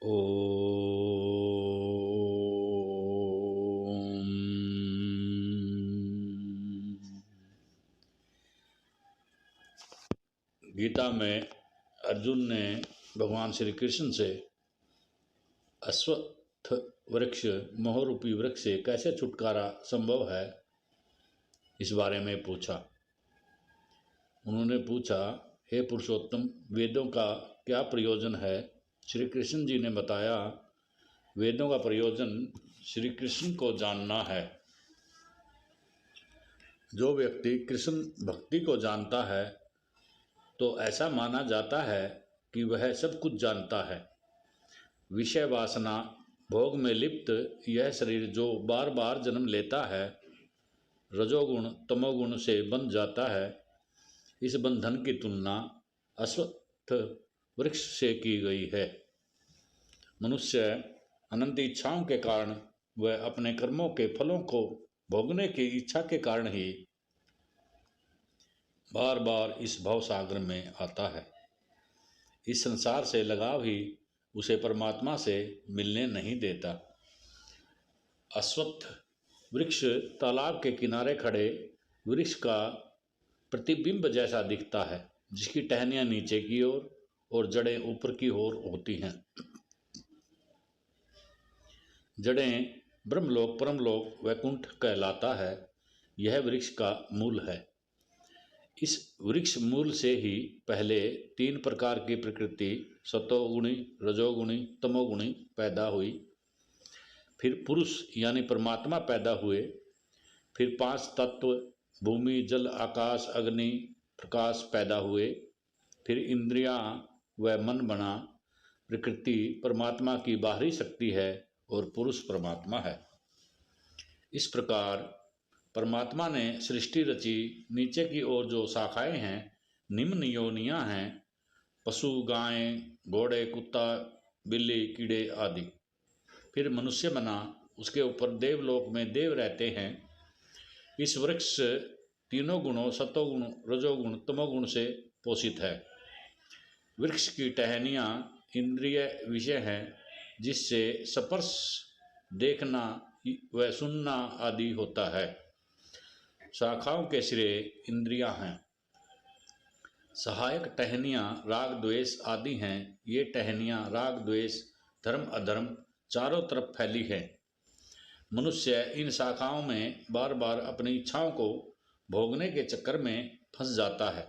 ओम। गीता में अर्जुन ने भगवान श्री कृष्ण से अश्वत्थ वृक्ष मोहरूपी वृक्ष से कैसे छुटकारा संभव है, इस बारे में पूछा। उन्होंने पूछा, हे पुरुषोत्तम, वेदों का क्या प्रयोजन है? श्री कृष्ण जी ने बताया, वेदों का प्रयोजन श्री कृष्ण को जानना है। जो व्यक्ति कृष्ण भक्ति को जानता है तो ऐसा माना जाता है कि वह सब कुछ जानता है। विषय वासना भोग में लिप्त यह शरीर जो बार बार जन्म लेता है, रजोगुण तमोगुण से बंध जाता है, इस बंधन की तुलना अश्वत्थ वृक्ष से की गई है। मनुष्य अनंत इच्छाओं के कारण वह अपने कर्मों के फलों को भोगने की इच्छा के कारण ही बार बार इस भवसागर में आता है। इस संसार से लगाव ही उसे परमात्मा से मिलने नहीं देता। अश्वत्थ वृक्ष तालाब के किनारे खड़े वृक्ष का प्रतिबिंब जैसा दिखता है, जिसकी टहनियाँ नीचे की ओर और जड़ें ऊपर की ओर होती हैं। जड़ें ब्रह्मलोक परमलोक वैकुंठ कहलाता है। यह वृक्ष का मूल है। इस वृक्ष मूल से ही पहले 3 प्रकार की प्रकृति सतोगुणी, रजोगुणी, तमोगुणी पैदा हुई। फिर पुरुष यानी परमात्मा पैदा हुए। फिर 5 तत्व भूमि, जल, आकाश, अग्नि, प्रकाश पैदा हुए। फिर इंद्रियां व मन बना। प्रकृति परमात्मा की बाहरी शक्ति है और पुरुष परमात्मा है। इस प्रकार परमात्मा ने सृष्टि रची। नीचे की ओर जो शाखाएं हैं, निम्न योनियां हैं, पशु, गाय, घोड़े, कुत्ता, बिल्ली, कीड़े आदि। फिर मनुष्य बना, उसके ऊपर देवलोक में देव रहते हैं। इस वृक्ष 3 गुणों सतोगुण, रजोगुण, तमोगुण से पोषित है। वृक्ष की टहनियाँ इंद्रिय विषय हैं, जिससे स्पर्श, देखना व सुनना आदि होता है। शाखाओं के सिरे इंद्रियां हैं। सहायक टहनियाँ राग द्वेष आदि हैं। ये टहनियाँ राग द्वेष धर्म अधर्म चारों तरफ फैली हैं। मनुष्य इन शाखाओं में बार बार अपनी इच्छाओं को भोगने के चक्कर में फंस जाता है।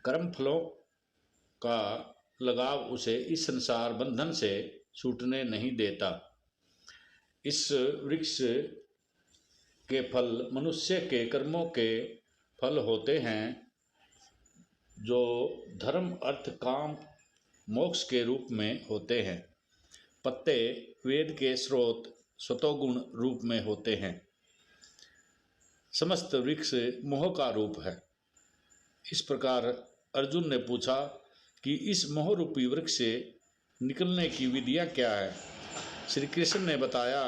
कर्म फलों का लगाव उसे इस संसार बंधन से छूटने नहीं देता। इस वृक्ष के फल मनुष्य के कर्मों के फल होते हैं, जो धर्म अर्थ काम मोक्ष के रूप में होते हैं। पत्ते वेद के स्रोत सतोगुण रूप में होते हैं। समस्त वृक्ष मोह का रूप है। इस प्रकार अर्जुन ने पूछा कि इस मोह रूपी वृक्ष से निकलने की विधियां क्या है? श्री कृष्ण ने बताया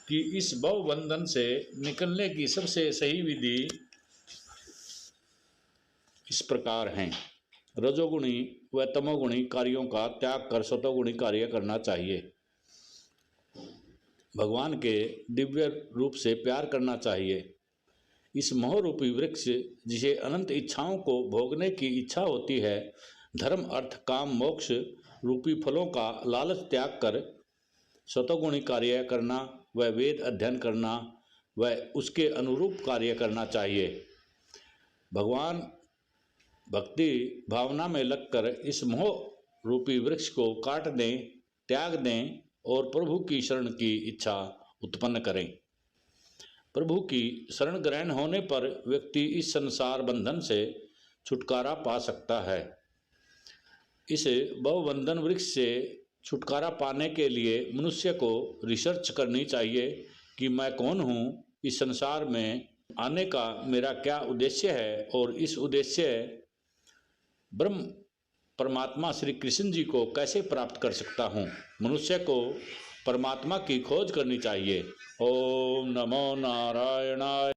कि इस भव बंधन से निकलने की सबसे सही विधि इस प्रकार हैं। रजोगुणी व तमोगुणी कार्यों का त्याग कर सतोगुणी कार्य करना चाहिए। भगवान के दिव्य रूप से प्यार करना चाहिए। इस मोह रूपी वृक्ष जिसे अनंत इच्छाओं को भोगने की इच्छा होती है, धर्म अर्थ काम मोक्ष रूपी फलों का लालच त्याग कर सतोगुणी कार्य करना व वेद अध्ययन करना व उसके अनुरूप कार्य करना चाहिए। भगवान भक्ति भावना में लगकर इस मोह रूपी वृक्ष को काट दें, त्याग दें और प्रभु की शरण की इच्छा उत्पन्न करें। प्रभु की शरण ग्रहण होने पर व्यक्ति इस संसार बंधन से छुटकारा पा सकता है। इस भवबंधन वृक्ष से छुटकारा पाने के लिए मनुष्य को रिसर्च करनी चाहिए कि मैं कौन हूँ, इस संसार में आने का मेरा क्या उद्देश्य है और इस उद्देश्य ब्रह्म परमात्मा श्री कृष्ण जी को कैसे प्राप्त कर सकता हूँ। मनुष्य को परमात्मा की खोज करनी चाहिए। ओम नमो नारायणाय।